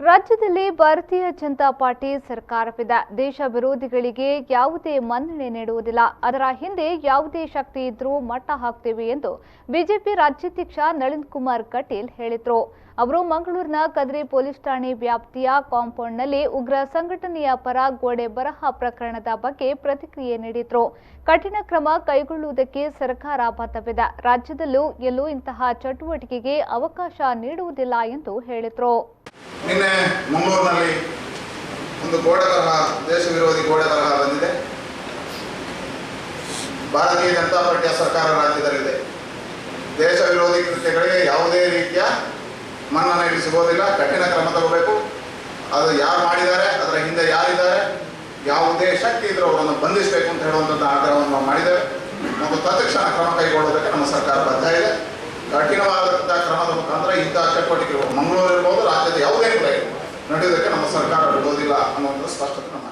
ರಾಜ್ಯದಲ್ಲಿ ಭಾರತೀಯ ಜನತಾ ಪಾರ್ಟಿ ಸರ್ಕಾರವಿದೆ. ದೇಶ ವಿರೋಧಿಗಳಿಗೆ ಯಾವುದೇ ಮನ್ನಣೆ ನೀಡುವುದಿಲ್ಲ. ಅದರ ಹಿಂದೆ ಯಾವುದೇ ಶಕ್ತಿ ಇದ್ರೂ ಮಟ್ಟ ಹಾಕ್ತೇವೆ ಎಂದು ಬಿಜೆಪಿ ರಾಜ್ಯಾಧ್ಯಕ್ಷ ನಳಿನ್ ಕುಮಾರ್ ಕಟೀಲ್ ಹೇಳಿದರು. ಅವರು ಮಂಗಳೂರಿನ ಕದ್ರಿ ಪೊಲೀಸ್ ಠಾಣೆ ವ್ಯಾಪ್ತಿಯ ಕಾಂಪೌಂಡ್ನಲ್ಲಿ ಉಗ್ರ ಸಂಘಟನೆಯ ಪರ ಗೋಡೆ ಬರಹ ಪ್ರಕರಣದ ಬಗ್ಗೆ ಪ್ರತಿಕ್ರಿಯೆ ನೀಡಿದರು. ಕಠಿಣ ಕ್ರಮ ಕೈಗೊಳ್ಳುವುದಕ್ಕೆ ಸರ್ಕಾರ ಬದ್ಧವಿದೆ. ರಾಜ್ಯದಲ್ಲೂ ಎಲ್ಲೂ ಇಂತಹ ಚಟುವಟಿಕೆಗೆ ಅವಕಾಶ ನೀಡುವುದಿಲ್ಲ ಎಂದು ಹೇಳಿದರು. ನಿನ್ನೆ ಮಂಗಳೂರಿನಲ್ಲಿ ಒಂದು ಗೋಡೆ ತರಹ, ದೇಶ ವಿರೋಧಿ ಗೋಡೆ ತರಹ ಬಂದಿದೆ. ಭಾರತೀಯ ಜನತಾ ಪಾರ್ಟಿಯ ಸರ್ಕಾರ ರಾಜ್ಯದಲ್ಲಿದೆ. ದೇಶ ವಿರೋಧಿ ಕೃತ್ಯಗಳಿಗೆ ಯಾವುದೇ ರೀತಿಯ ಮನ್ನಣೆ ಸಿಗೋದಿಲ್ಲ. ಕಠಿಣ ಕ್ರಮ ತಗೋಬೇಕು. ಅದು ಯಾರು ಮಾಡಿದ್ದಾರೆ, ಅದರ ಹಿಂದೆ ಯಾರಿದ್ದಾರೆ, ಯಾವುದೇ ಶಕ್ತಿ ಇದ್ರೂ ಅವರನ್ನು ಬಂಧಿಸಬೇಕು ಅಂತ ಹೇಳುವಂಥ ಆಗ್ರಹವನ್ನು ನಾವು ಮಾಡಿದ್ದೇವೆ ಮತ್ತು ತತ್ಕ್ಷಣ ಕ್ರಮ ಕೈಗೊಳ್ಳುವುದಕ್ಕೆ ನಮ್ಮ ಸರ್ಕಾರ ಬದ್ಧ ಇದೆ. ಕಠಿಣವಾದಂಥ ಕ್ರಮದ ಮುಖಾಂತರ ಇಂತಹ ಚಟುವಟಿಕೆಗಳು ಮಂಗಳೂರು ಇರ್ಬೋದು, ರಾಜ್ಯದ ಯಾವುದೇ ಕಡೆ ನಡೆಯುವುದಕ್ಕೆ ನಮ್ಮ ಸರ್ಕಾರ ಬಿಡುವುದಿಲ್ಲ ಅನ್ನುವಂಥ ಸ್ಪಷ್ಟತೆ ನಮ್ಮ